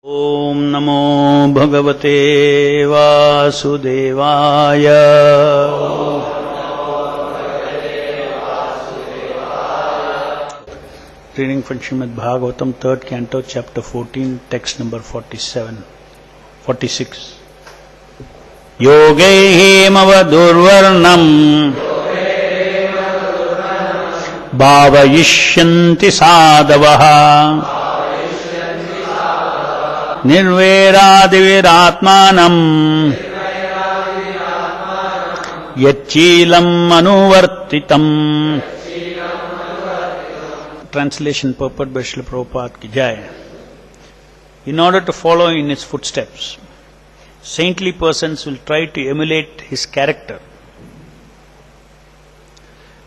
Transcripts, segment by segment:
Om Namo Bhagavate Vasudevaya. Reading from Srimad Bhagavatam, 3rd Canto, Chapter 14, text number 46. Yogaihi mavadurvarnam bhavayishyanti sadavaha Nirvairadiviratmanam Yachilam anuvartitam. Translation purport by Srila Prabhupada ki Jai. In order to follow in his footsteps, saintly persons will try to emulate his character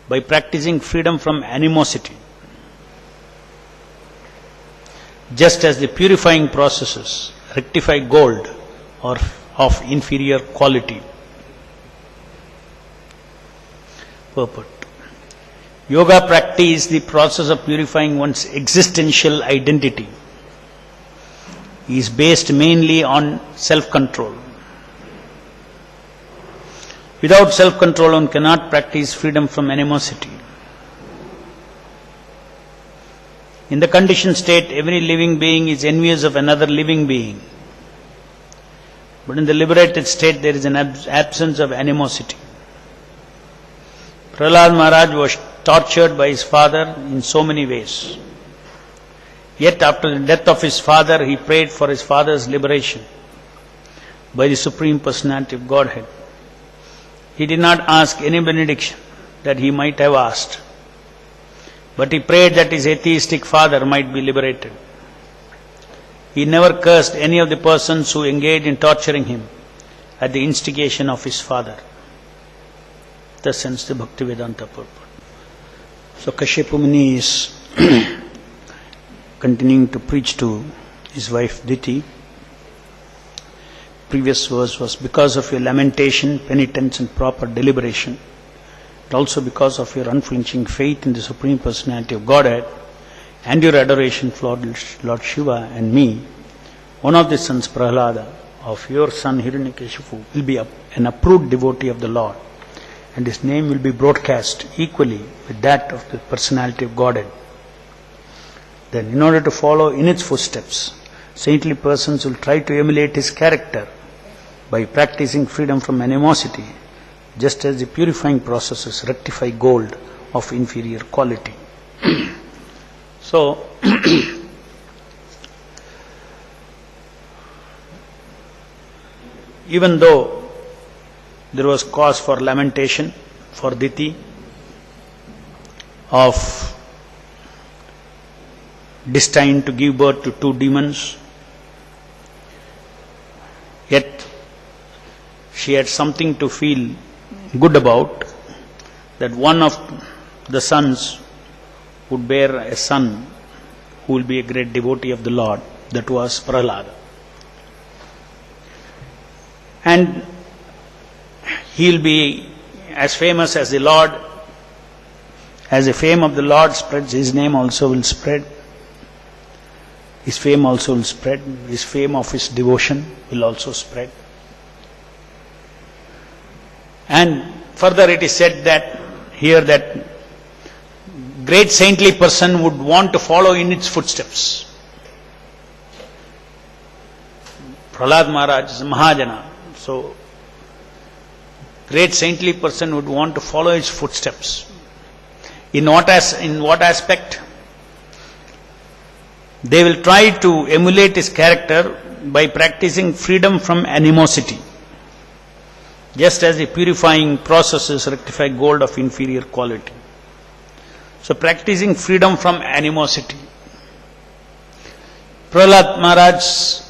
by practicing freedom from animosity, just as the purifying processes rectify gold or of inferior quality. Purport. Yoga practice, the process of purifying one's existential identity, is based mainly on self-control. Without self-control, one cannot practice freedom from animosity. In the conditioned state, every living being is envious of another living being. But in the liberated state, there is an absence of animosity. Prahlad Maharaj was tortured by his father in so many ways. Yet after the death of his father, he prayed for his father's liberation by the Supreme Personality of Godhead. He did not ask any benediction that he might have asked, but he prayed that his atheistic father might be liberated. He never cursed any of the persons who engaged in torturing him at the instigation of his father. Thus ends the Bhaktivedanta purport. So Kashyapa Muni is continuing to preach to his wife Diti. Previous verse was, because of your lamentation, penitence and proper deliberation, but also because of your unflinching faith in the Supreme Personality of Godhead and your adoration for Lord Shiva and me, one of the sons, Prahlada, of your son Hiranyakashipu, will be an approved devotee of the Lord, and his name will be broadcast equally with that of the Personality of Godhead. Then, in order to follow in its footsteps, saintly persons will try to emulate his character by practicing freedom from animosity, just as the purifying processes rectify gold of inferior quality. So, even though there was cause for lamentation for Diti of destined to give birth to two demons, yet she had something to feel good about, that one of the sons would bear a son who will be a great devotee of the Lord. That was Prahlada. And he will be as famous as the Lord. As the fame of the Lord spreads, his name also will spread. His fame also will spread. His fame of his devotion will also spread. And further it is said that here that great saintly person would want to follow in its footsteps. Prahlad Maharaj is a Mahajana. So, great saintly person would want to follow his footsteps. In what aspect? They will try to emulate his character by practicing freedom from animosity, just as the purifying processes rectify gold of inferior quality. So practicing freedom from animosity. Prahlad Maharaj's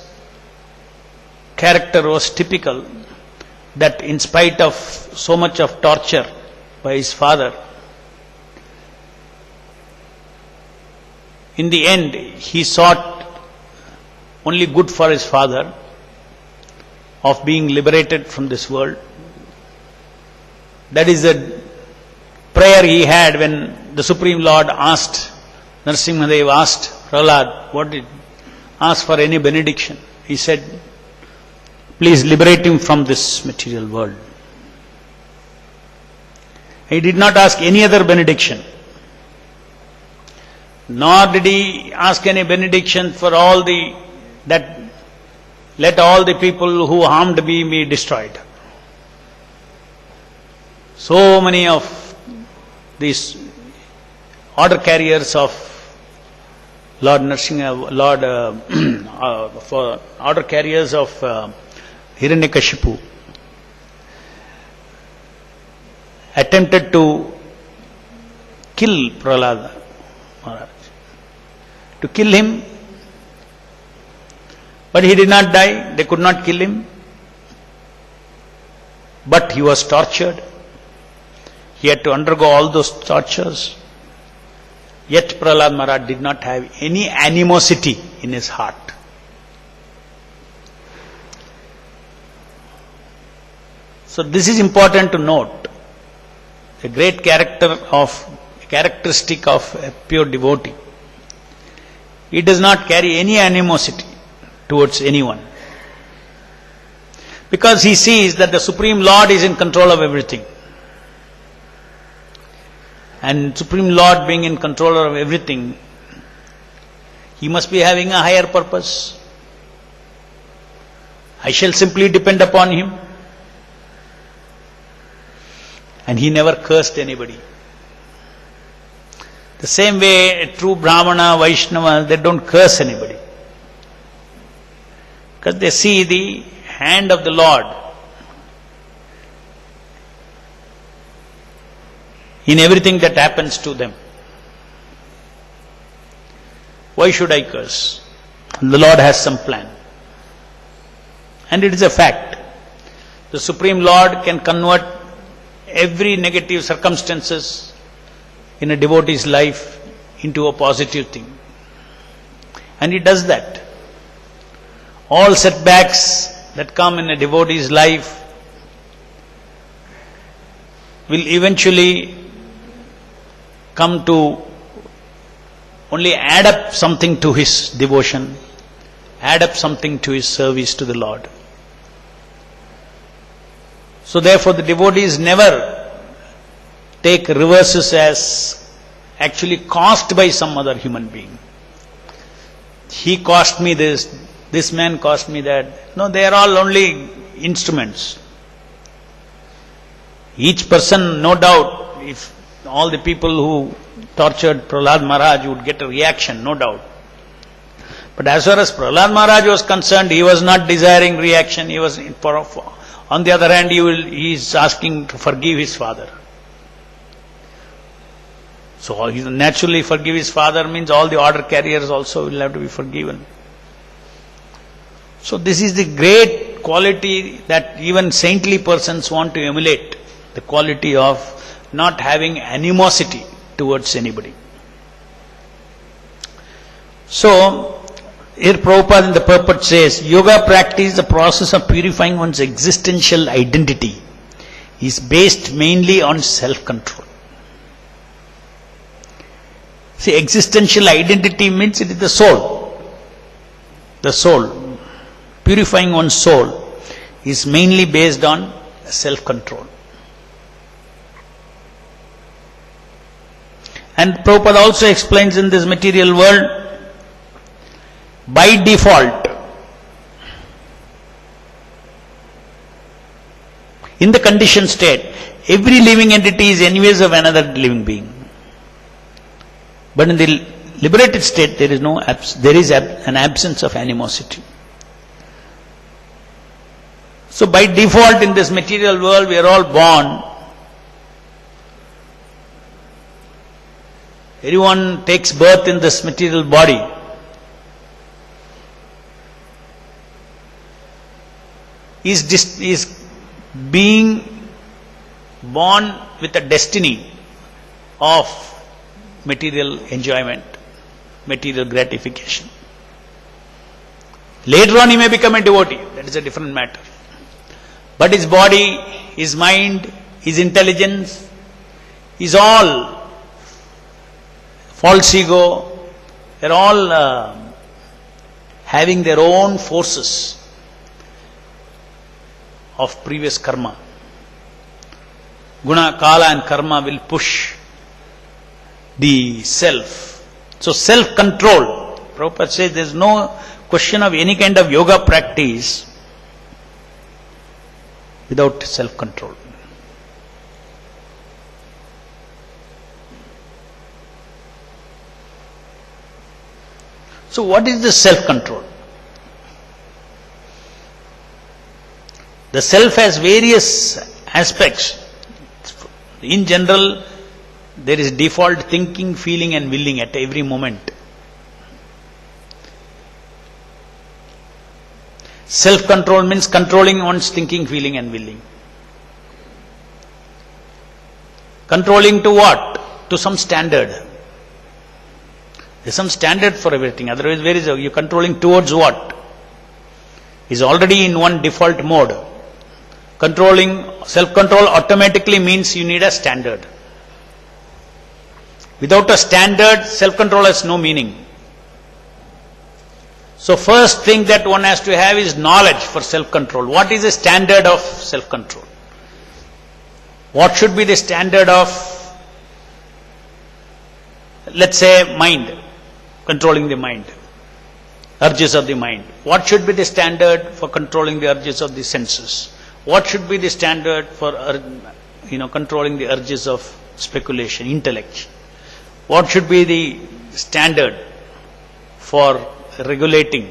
character was typical, that in spite of so much of torture by his father, in the end he sought only good for his father, of being liberated from this world. That is the prayer he had when the Supreme Lord asked, Narasimhadev asked Prahlad, ask for any benediction. He said, please liberate him from this material world. He did not ask any other benediction. Nor did he ask any benediction for let all the people who harmed me be destroyed. So many of these order carriers of Lord for order carriers of Hiranyakashipu attempted to kill Prahlada Maharaj, to kill him, but he did not die. They could not kill him, but he was tortured. He had to undergo all those tortures. Yet Prahlad Maharaj did not have any animosity in his heart. So this is important to note. A great characteristic of a pure devotee. He does not carry any animosity towards anyone. Because he sees that the Supreme Lord is in control of everything. And Supreme Lord being in control of everything, he must be having a higher purpose. I shall simply depend upon him. And he never cursed anybody. The same way a true Brahmana, Vaishnava, they don't curse anybody. Because they see the hand of the Lord in everything that happens to them. Why should I curse? The Lord has some plan. And it is a fact. The Supreme Lord can convert every negative circumstances in a devotee's life into a positive thing. And he does that. All setbacks that come in a devotee's life will eventually come to only add up something to his devotion, add up something to his service to the Lord. So therefore the devotees never take reverses as actually caused by some other human being. He caused me this man caused me that. No, they are all only instruments. Each person, no doubt, if all the people who tortured Prahlad Maharaj would get a reaction, no doubt. But as far as Prahlad Maharaj was concerned, he was not desiring reaction. He was, on the other hand, he is asking to forgive his father. So he naturally forgive his father means all the order carriers also will have to be forgiven. So this is the great quality that even saintly persons want to emulate, the quality of not having animosity towards anybody. So, here Prabhupada in the purport says, yoga practice, the process of purifying one's existential identity, is based mainly on self-control. See, existential identity means it is the soul. The soul. Purifying one's soul is mainly based on self-control. And Prabhupada also explains in this material world, by default, in the conditioned state, every living entity is envious of another living being. But in the liberated state, there is an absence of animosity. So by default in this material world, we are all born. Everyone takes birth in this material body. Is being born with a destiny of material enjoyment, material gratification. Later on he may become a devotee, that is a different matter. But his body, his mind, his intelligence is all false ego, they are all having their own forces of previous karma. Guna, kala and karma will push the self. So self-control. Prabhupada says there is no question of any kind of yoga practice without self-control. So what is the self-control? The self has various aspects. In general, there is default thinking, feeling and willing at every moment. Self-control means controlling one's thinking, feeling and willing. Controlling to what? To some standard. There is some standard for everything. Otherwise, where is you controlling towards what? Is already in one default mode. Controlling, self-control automatically means you need a standard. Without a standard, self-control has no meaning. So first thing that one has to have is knowledge for self-control. What is the standard of self-control? What should be the standard of, let's say, mind, controlling the mind, urges of the mind? What should be the standard for controlling the urges of the senses? What should be the standard for, controlling the urges of speculation, intellect? What should be the standard for regulating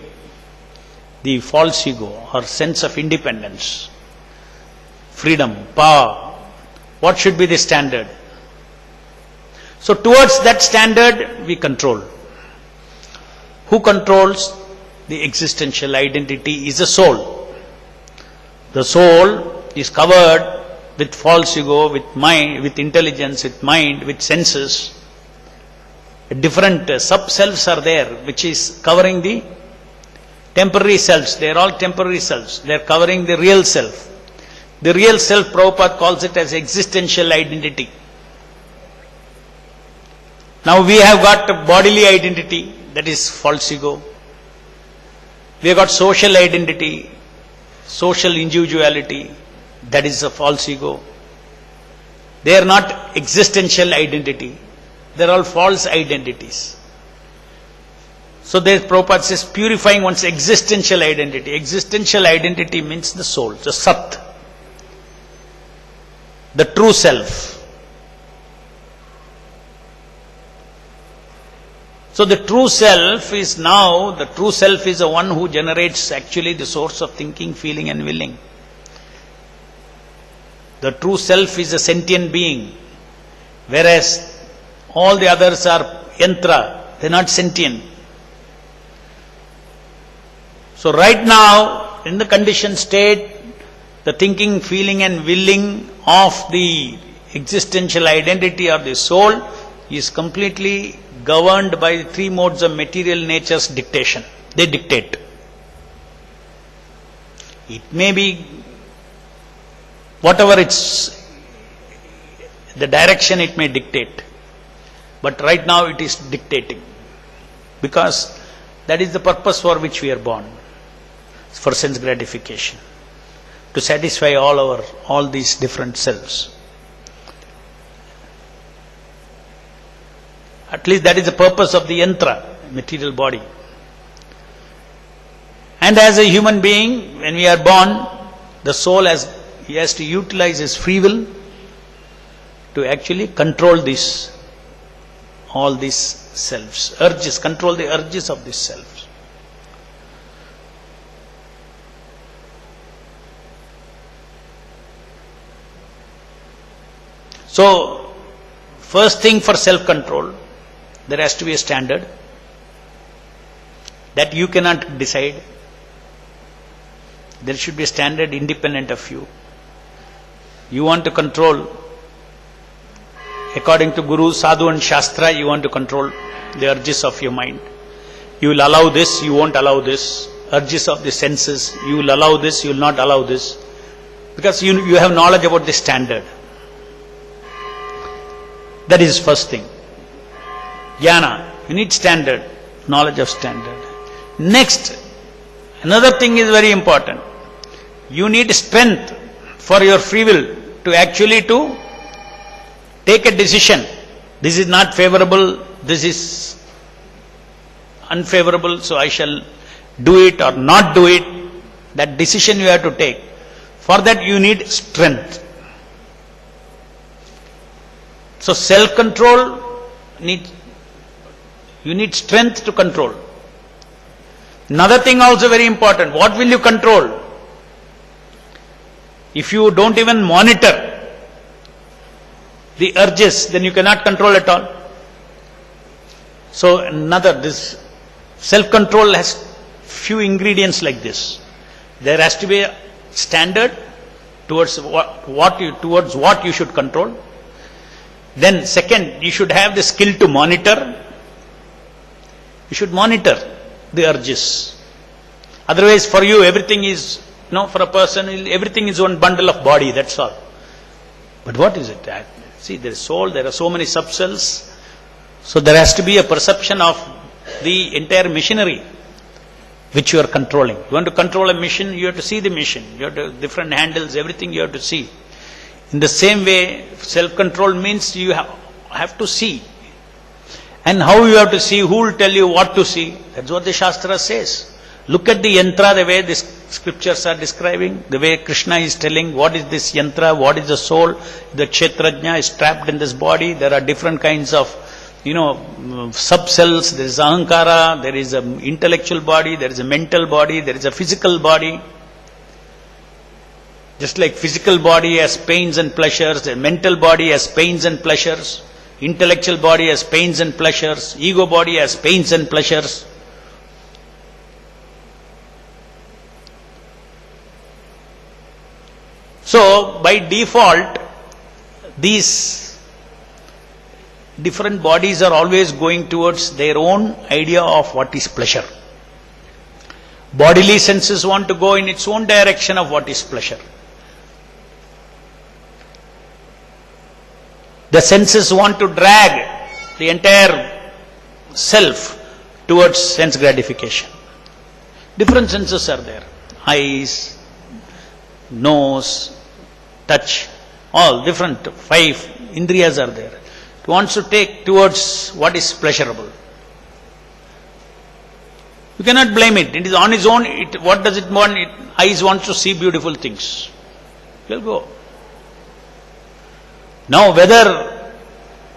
the false ego or sense of independence, freedom, power? What should be the standard? So towards that standard we control. Who controls? The existential identity is the soul. The soul is covered with false ego, with mind, with intelligence, with mind, with senses. Different sub-selves are there, which is covering the temporary selves. They are all temporary selves. They are covering the real self. The real self, Prabhupada calls it as existential identity. Now we have got a bodily identity, that is false ego. We have got social identity, social individuality, that is a false ego. They are not existential identity. They are all false identities. So there Prabhupada says purifying one's existential identity. Existential identity means the soul, the Sat, the true self. So the true self is the one who generates actually the source of thinking, feeling and willing. The true self is a sentient being, whereas all the others are yantra, they are not sentient. So right now, in the conditioned state, the thinking, feeling and willing of the existential identity of the soul is completely governed by the three modes of material nature's dictation. They dictate. It may be whatever it's, the direction it may dictate. But right now it is dictating. Because that is the purpose for which we are born. For sense gratification. To satisfy all these different selves. At least that is the purpose of the yantra, material body. And as a human being, when we are born, the soul has to utilize his free will to actually control all these selves, urges, control the urges of these selves. So, first thing for self-control, there has to be a standard that you cannot decide. There should be a standard independent of you. You want to control, according to Guru, Sadhu and Shastra, you want to control the urges of your mind. You will allow this, you won't allow this. Urges of the senses, you will allow this, you will not allow this. Because you have knowledge about the standard. That is first thing. Jnana, you need standard, knowledge of standard. Next, Another thing is very important. You need strength for your free will to actually to take a decision. This is not favorable, this is unfavorable, so I shall do it or not do it. That decision you have to take. For that you need strength. So self-control you need strength to control. Another thing also very important. What will you control? If you don't even monitor the urges, then you cannot control at all. So this self-control has few ingredients like this. There has to be a standard towards what you should control. Then second, you should have the skill to monitor. You should monitor the urges. Otherwise for you everything is, for a person, everything is one bundle of body, that's all. But what is it? See, there is soul, there are so many subcells. So there has to be a perception of the entire machinery which you are controlling. You want to control a machine, you have to see the machine. You have to, different handles, everything you have to see. In the same way, self-control means you have to see. And how you have to see, who will tell you what to see? That's what the Shastra says. Look at the yantra, the way the scriptures are describing, the way Krishna is telling what is this yantra, what is the soul. The Kshetrajna is trapped in this body. There are different kinds of, sub-cells. There is ahankara, there is an intellectual body, there is a mental body, there is a physical body. Just like physical body has pains and pleasures, the mental body has pains and pleasures, intellectual body has pains and pleasures, ego body has pains and pleasures. So, by default, these different bodies are always going towards their own idea of what is pleasure. Bodily senses want to go in its own direction of what is pleasure. The senses want to drag the entire self towards sense gratification. Different senses are there. Eyes, nose, touch, all different, 5 indriyas are there. It wants to take towards what is pleasurable. You cannot blame it. It is on its own. What does it want? Eyes wants to see beautiful things. It will go. Now whether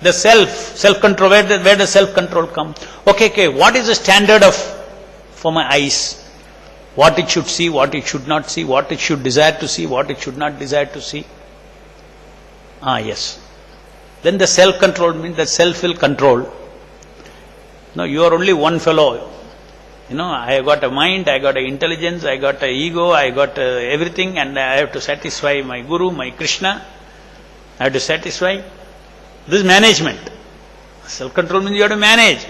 the self-control, where does self-control come? Okay, what is the standard for my eyes? What it should see, what it should not see, what it should desire to see, what it should not desire to see. Yes. Then the self-control means that self will control. No, you are only one fellow. I got a mind, I got an intelligence, I got an ego, I got everything, and I have to satisfy my Guru, my Krishna. I have to satisfy. This management. Self-control means you have to manage.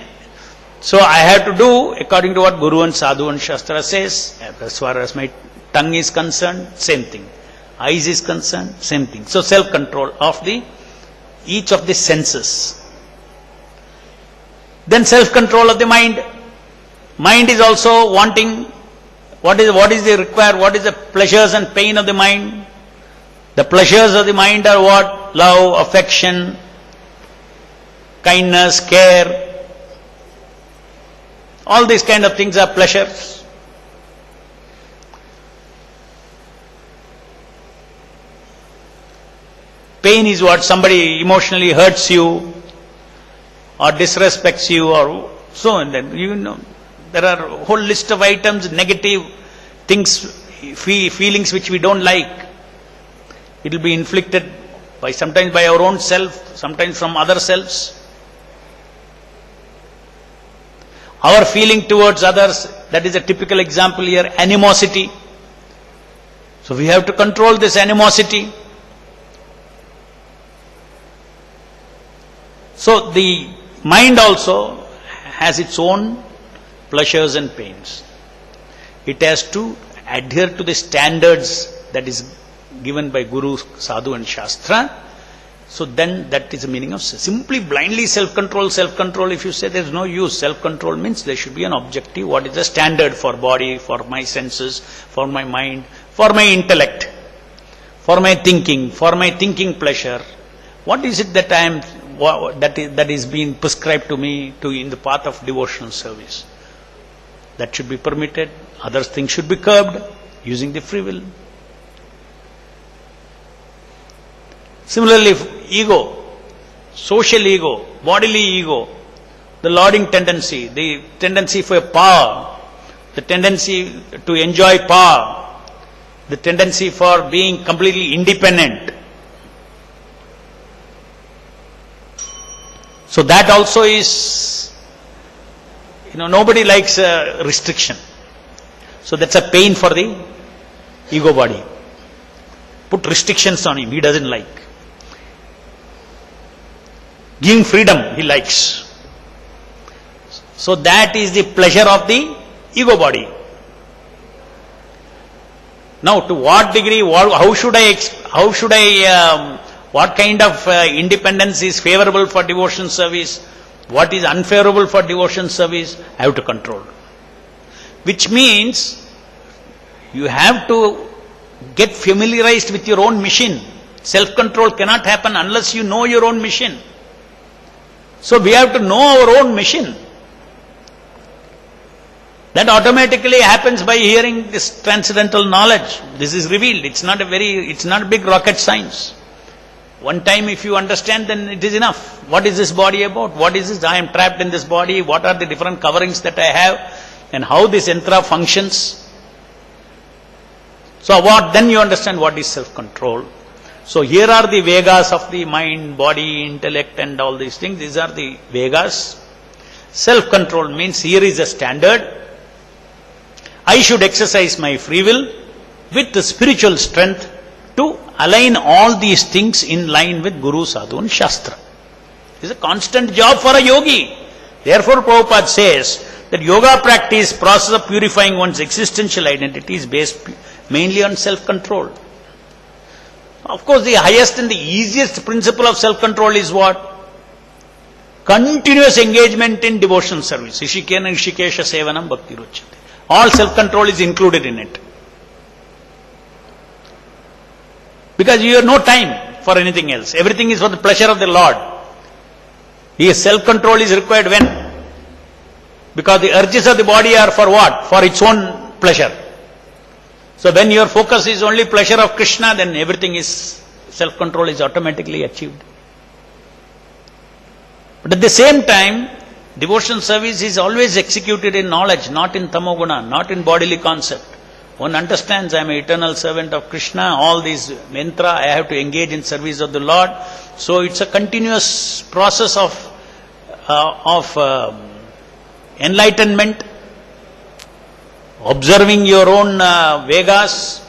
So I have to do according to what Guru and Sadhu and Shastra says. As far as my tongue is concerned, same thing. Eyes is concerned, same thing. So self-control of each of the senses. Then self-control of the mind. Mind is also wanting, what is the required, what is the pleasures and pain of the mind? The pleasures of the mind are what? Love, affection, kindness, care. All these kind of things are pleasures. Pain is what? Somebody emotionally hurts you or disrespects you or so, and then there are a whole list of items, negative things, feelings which we don't like. It will be inflicted sometimes by our own self, sometimes from other selves. Our feeling towards others, that is a typical example here, animosity. So we have to control this animosity. So the mind also has its own pleasures and pains. It has to adhere to the standards that is given by Guru, Sadhu and Shastra, So then that is the meaning of simply blindly self-control, if you say there is no use. Self-control means there should be an objective. What is the standard for body, for my senses, for my mind, for my intellect, for my thinking pleasure. What is it that that is being prescribed to me in the path of devotional service? That should be permitted. Other things should be curbed using the free will. Similarly, ego, social ego, bodily ego, the lauding tendency, the tendency for power, the tendency to enjoy power, the tendency for being completely independent. So that also is, nobody likes a restriction. So that's a pain for the ego body. Put restrictions on him, he doesn't like. Giving freedom, he likes. So that is the pleasure of the ego body. Now, to what degree, how should I, what kind of independence is favorable for devotion service? What is unfavorable for devotion service? I have to control. Which means, you have to get familiarized with your own mission. Self-control cannot happen unless you know your own mission. So we have to know our own mission. That automatically happens by hearing this transcendental knowledge. This is revealed. It's not a big rocket science. One time if you understand, then it is enough. What is this body about? What is this? I am trapped in this body. What are the different coverings that I have? And how this yantra functions? So then you understand what is self-control. So here are the Vegas of the mind, body, intellect and all these things. These are the Vegas. Self-control means here is a standard. I should exercise my free will with the spiritual strength to align all these things in line with Guru, Sadhu and Shastra. It's a constant job for a yogi. Therefore Prabhupada says that yoga practice, process of purifying one's existential identity is based mainly on self-control. Of course, the highest and the easiest principle of self-control is what? Continuous engagement in devotional service. Ishikena Ishikesha Sevanam Bhakti Ruchyate. All self-control is included in it. Because you have no time for anything else. Everything is for the pleasure of the Lord. His self-control is required when? Because the urges of the body are for what? For its own pleasure. So when your focus is only pleasure of Krishna, then everything is, self-control is automatically achieved. But at the same time, devotional service is always executed in knowledge, not in tamoguna, not in bodily concept. One understands I am an eternal servant of Krishna, all these mantra, I have to engage in service of the Lord. So it's a continuous process of enlightenment, observing your own Vegas,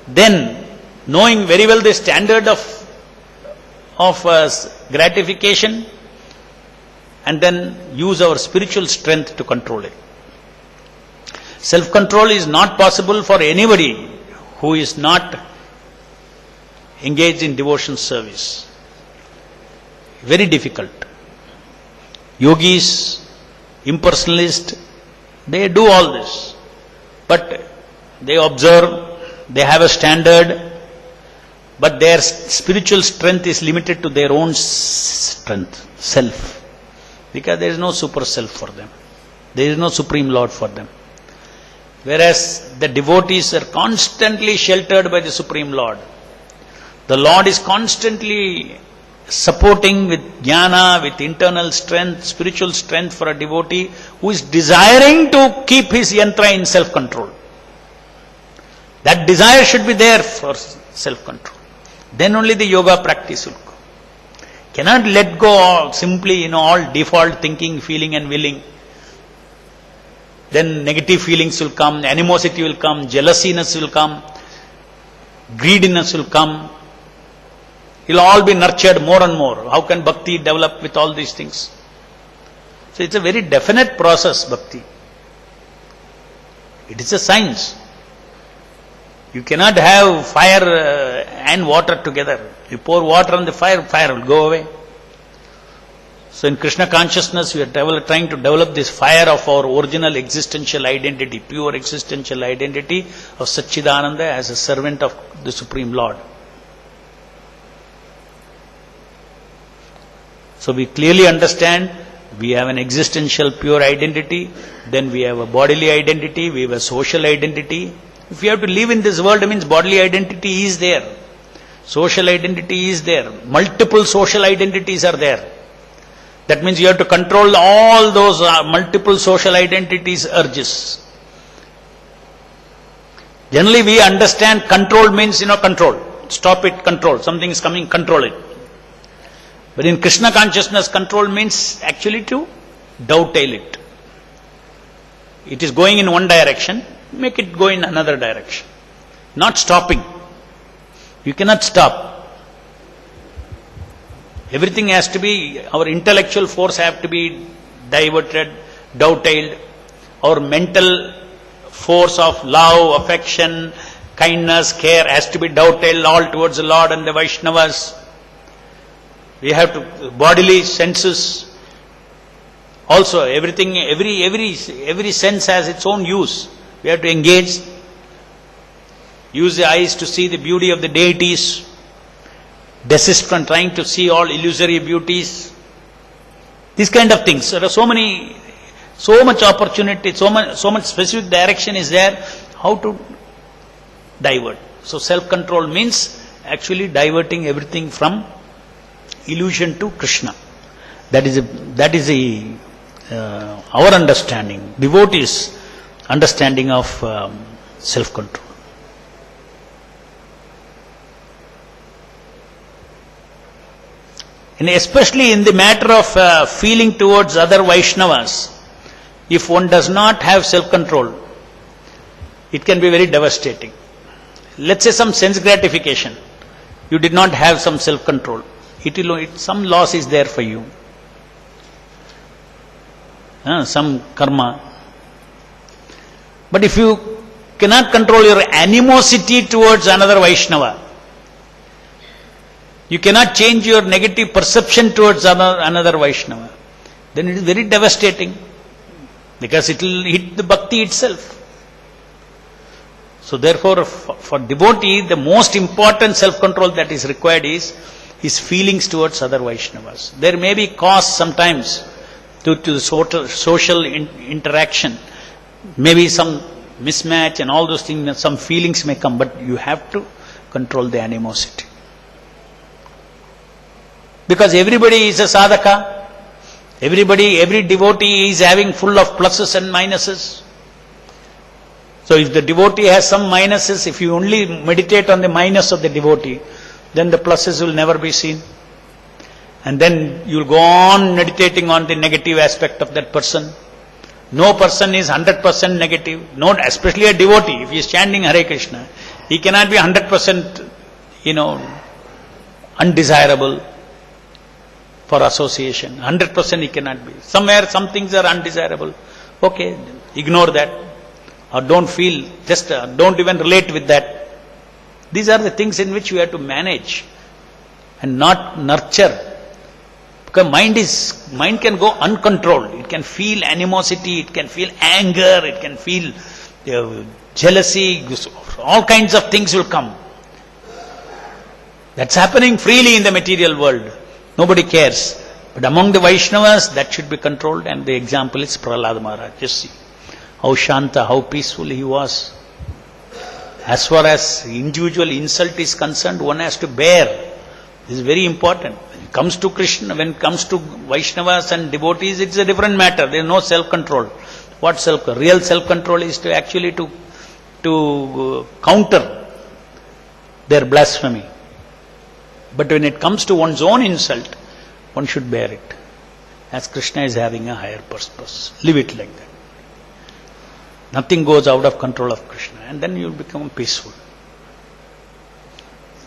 then knowing very well the standard of gratification, and then use our spiritual strength to control it. Self-control is not possible for anybody who is not engaged in devotion service. Very difficult. Yogis, impersonalists, they do all this. But they observe, they have a standard, but their spiritual strength is limited to their own strength, self. Because there is no super self for them. There is no supreme Lord for them. Whereas the devotees are constantly sheltered by the Supreme Lord. The Lord is constantly supporting with jnana, with internal strength, spiritual strength for a devotee who is desiring to keep his yantra in self-control. That desire should be there for self-control. Then only the yoga practice will go. Cannot let go of simply, all default thinking, feeling and willing. Then negative feelings will come, animosity will come, jealousiness will come, greediness will come. It will all be nurtured more and more. How can bhakti develop with all these things? So it's a very definite process, bhakti. It is a science. You cannot have fire and water together. You pour water on the fire, fire will go away. So in Krishna consciousness, we are trying to develop this fire of our original existential identity, pure existential identity of Satchidananda as a servant of the Supreme Lord. So we clearly understand we have an existential pure identity, then we have a bodily identity, we have a social identity. If you have to live in this world, it means bodily identity is there. Social identity is there. Multiple social identities are there. That means you have to control all those multiple social identities urges. Generally we understand control means, control. Stop it, control. Something is coming, control it. But in Krishna consciousness, control means actually to dovetail it. It is going in one direction, make it go in another direction. Not stopping. You cannot stop. Everything has to be, our intellectual force have to be diverted, dovetailed. Our mental force of love, affection, kindness, care has to be dovetailed all towards the Lord and the Vaishnavas. We have to, bodily senses, also everything, every sense has its own use. We have to engage, use the eyes to see the beauty of the deities, desist from trying to see all illusory beauties. These kind of things. There are so much opportunity, so much specific direction is there, how to divert. So self-control means actually diverting everything from illusion to Krishna. That is our understanding, devotees' understanding of self-control. And especially in the matter of feeling towards other Vaishnavas, if one does not have self-control, it can be very devastating. Let's say some sense gratification, you did not have some self-control. Some loss is there for you. Some karma. But if you cannot control your animosity towards another Vaishnava, you cannot change your negative perception towards another Vaishnava, then it is very devastating, because it will hit the bhakti itself. So therefore, for devotee, the most important self-control that is required is his feelings towards other Vaishnavas. There may be cause sometimes to the social interaction, maybe some mismatch and all those things, some feelings may come, but you have to control the animosity. Because everybody is a sadhaka, every devotee is having full of pluses and minuses. So if the devotee has some minuses, if you only meditate on the minus of the devotee, then the pluses will never be seen. And then you will go on meditating on the negative aspect of that person. No person is 100% negative, especially a devotee. If he is chanting Hare Krishna, he cannot be 100%, undesirable for association. 100% he cannot be. Somewhere some things are undesirable. Okay, ignore that. Or don't feel, just don't even relate with that. These are the things in which you have to manage and not nurture. Because mind can go uncontrolled. It can feel animosity, it can feel anger, it can feel jealousy, all kinds of things will come. That's happening freely in the material world. Nobody cares. But among the Vaishnavas, that should be controlled, and the example is Prahlad Maharaj. Just see how shanta, how peaceful he was. As far as individual insult is concerned, one has to bear. This is very important. When it comes to Krishna, when it comes to Vaishnavas and devotees, it's a different matter. There is no self-control. What self-control? Real self-control is to actually to counter their blasphemy. But when it comes to one's own insult, one should bear it. As Krishna is having a higher purpose. Live it like that. Nothing goes out of control of Krishna, and then you will become peaceful.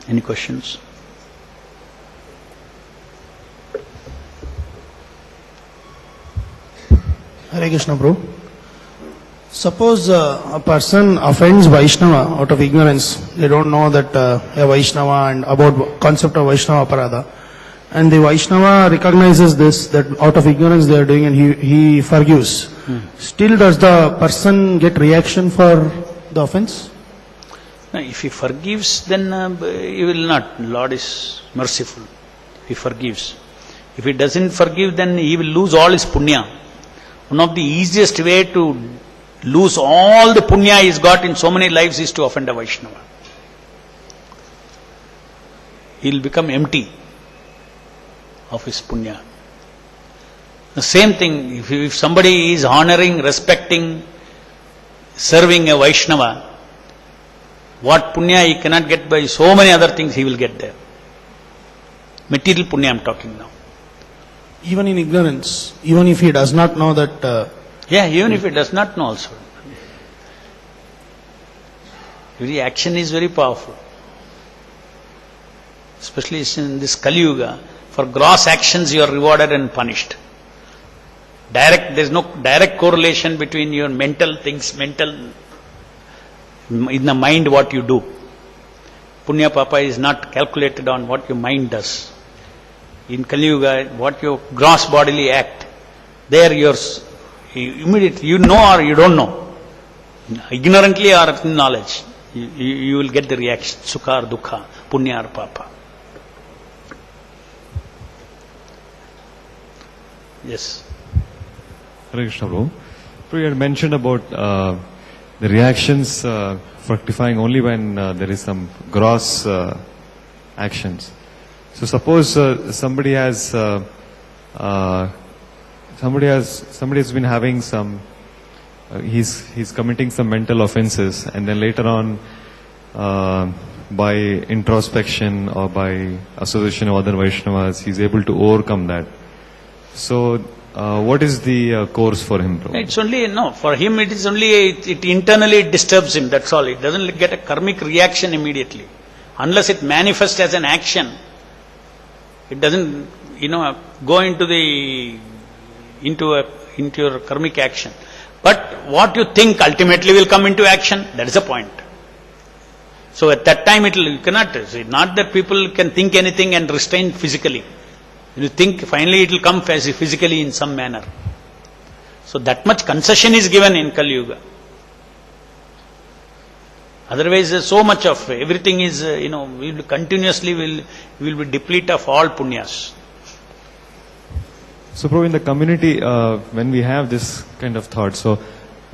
Any questions? Hare Krishna, Prabhu. Suppose a person offends Vaishnava out of ignorance. They don't know that a Vaishnava and about concept of Vaishnava Aparadha. And the Vaishnava recognizes this, that out of ignorance they are doing, and he forgives. Still does the person get reaction for the offense? No, if he forgives, then he will not. Lord is merciful. He forgives. If he doesn't forgive, then he will lose all his punya. One of the easiest way to lose all the punya he's got in so many lives is to offend a Vaishnava. He'll become empty of his punya. The same thing, if somebody is honoring, respecting, serving a Vaishnava, what punya he cannot get by so many other things, he will get there. Material punya I am talking now. Even in ignorance, even if he does not know that... even if he does not know also. Every action is very powerful. Especially in this Kali Yuga, for gross actions you are rewarded and punished. There is no direct correlation between your mental things, in the mind what you do. Punya Papa is not calculated on what your mind does. In Kali Yuga, what your gross bodily act, there yours, immediately you know or you don't know. Ignorantly or in knowledge, you will get the reaction, sukha or dukha, punya or papa. Yes. Hare Krishna, Prabhu. Prabhu, you had mentioned about the reactions fructifying only when there is some gross actions. So suppose somebody has been having some, he's committing some mental offenses, and then later on, by introspection or by association of other Vaishnavas, he's able to overcome that. So, what is the course for him, Prabhu? It's only, for him it is only, it internally disturbs him, that's all. It doesn't get a karmic reaction immediately. Unless it manifests as an action, it doesn't, go into your karmic action. But what you think ultimately will come into action, that is the point. So at that time you cannot, it's not that people can think anything and restrain physically. You think finally it will come physically in some manner. So that much concession is given in Kali Yuga. Otherwise, so much of everything is, we will continuously will be depleted of all punyas. So, Prabhu, in the community, when we have this kind of thought, so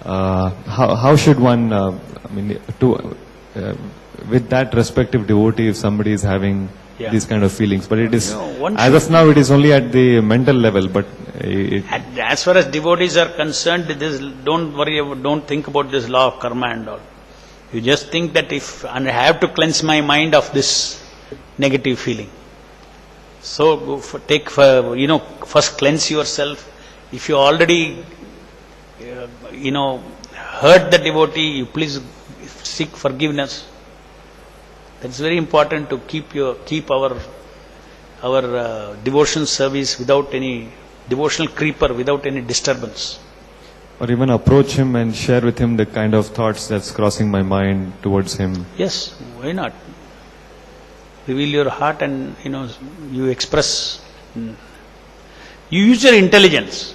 how should one, with that respective devotee, if somebody is having these kind of feelings, but it is, as of now, it is only at the mental level, but as far as devotees are concerned, don't think about this law of karma and all. You just think that I have to cleanse my mind of this negative feeling. So first cleanse yourself. If you already, hurt the devotee, you please seek forgiveness. That's very important to keep our devotion service without any devotional creeper, without any disturbance. Or even approach him and share with him the kind of thoughts that's crossing my mind towards him. Yes, why not? Reveal your heart and, you express. You use your intelligence.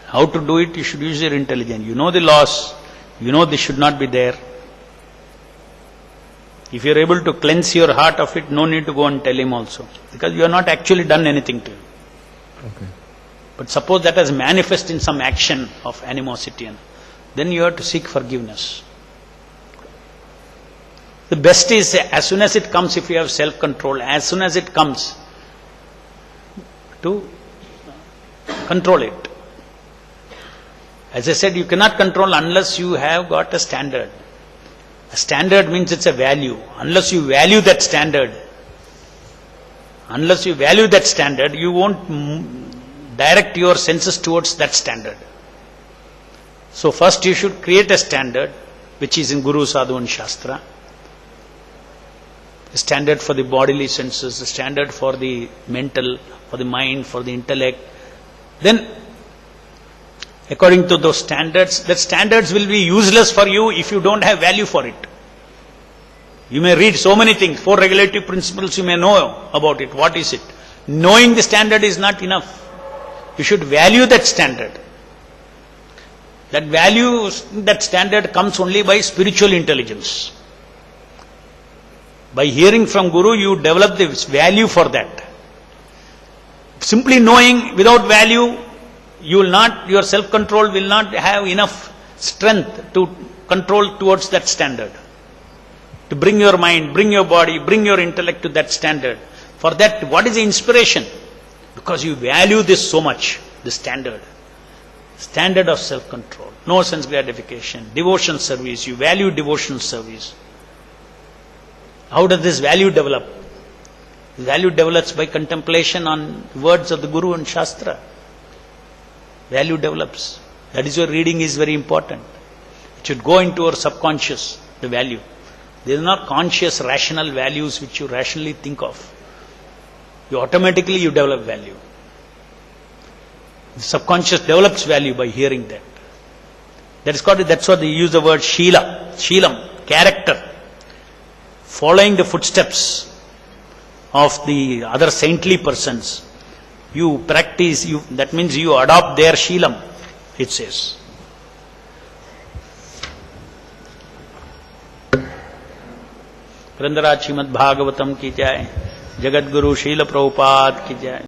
How to do it, you should use your intelligence. You know the laws, this should not be there. If you are able to cleanse your heart of it, no need to go and tell him also. Because you have not actually done anything to him. Okay. But suppose that has manifest in some action of animosity, then you have to seek forgiveness. The best is, as soon as it comes, if you have self-control, as soon as it comes, to control it. As I said, you cannot control unless you have got a standard. A standard means it's a value. Unless you value that standard, you won't direct your senses towards that standard. So first you should create a standard, which is in Guru, Sadhu and Shastra. A standard for the bodily senses, a standard for the mental, for the mind, for the intellect. Then according to those standards, that standards will be useless for you if you don't have value for it. You may read so many things, 4 regulative principles, you may know about it. What is it? Knowing the standard is not enough. You should value that standard. That value, that standard comes only by spiritual intelligence. By hearing from Guru, you develop the value for that. Simply knowing without value, you will not, your self-control will not have enough strength to control towards that standard. To bring your mind, bring your body, bring your intellect to that standard. For that, what is the inspiration? Because you value this so much, the standard. Standard of self-control, no sense gratification, devotion service, you value devotional service. How does this value develop? The value develops by contemplation on words of the Guru and Shastra. Value develops. That is why reading is very important. It should go into our subconscious, the value. These are not conscious, rational values which you rationally think of. You automatically develop value. The subconscious develops value by hearing that. That's why they use the word Srila, Sheelam, character. Following the footsteps of the other saintly persons. You practice, that means you adopt their Sheelam, it says. Srimad Bhagavatam ki jai, Jagat Guru Srila Prabhupada ki jai.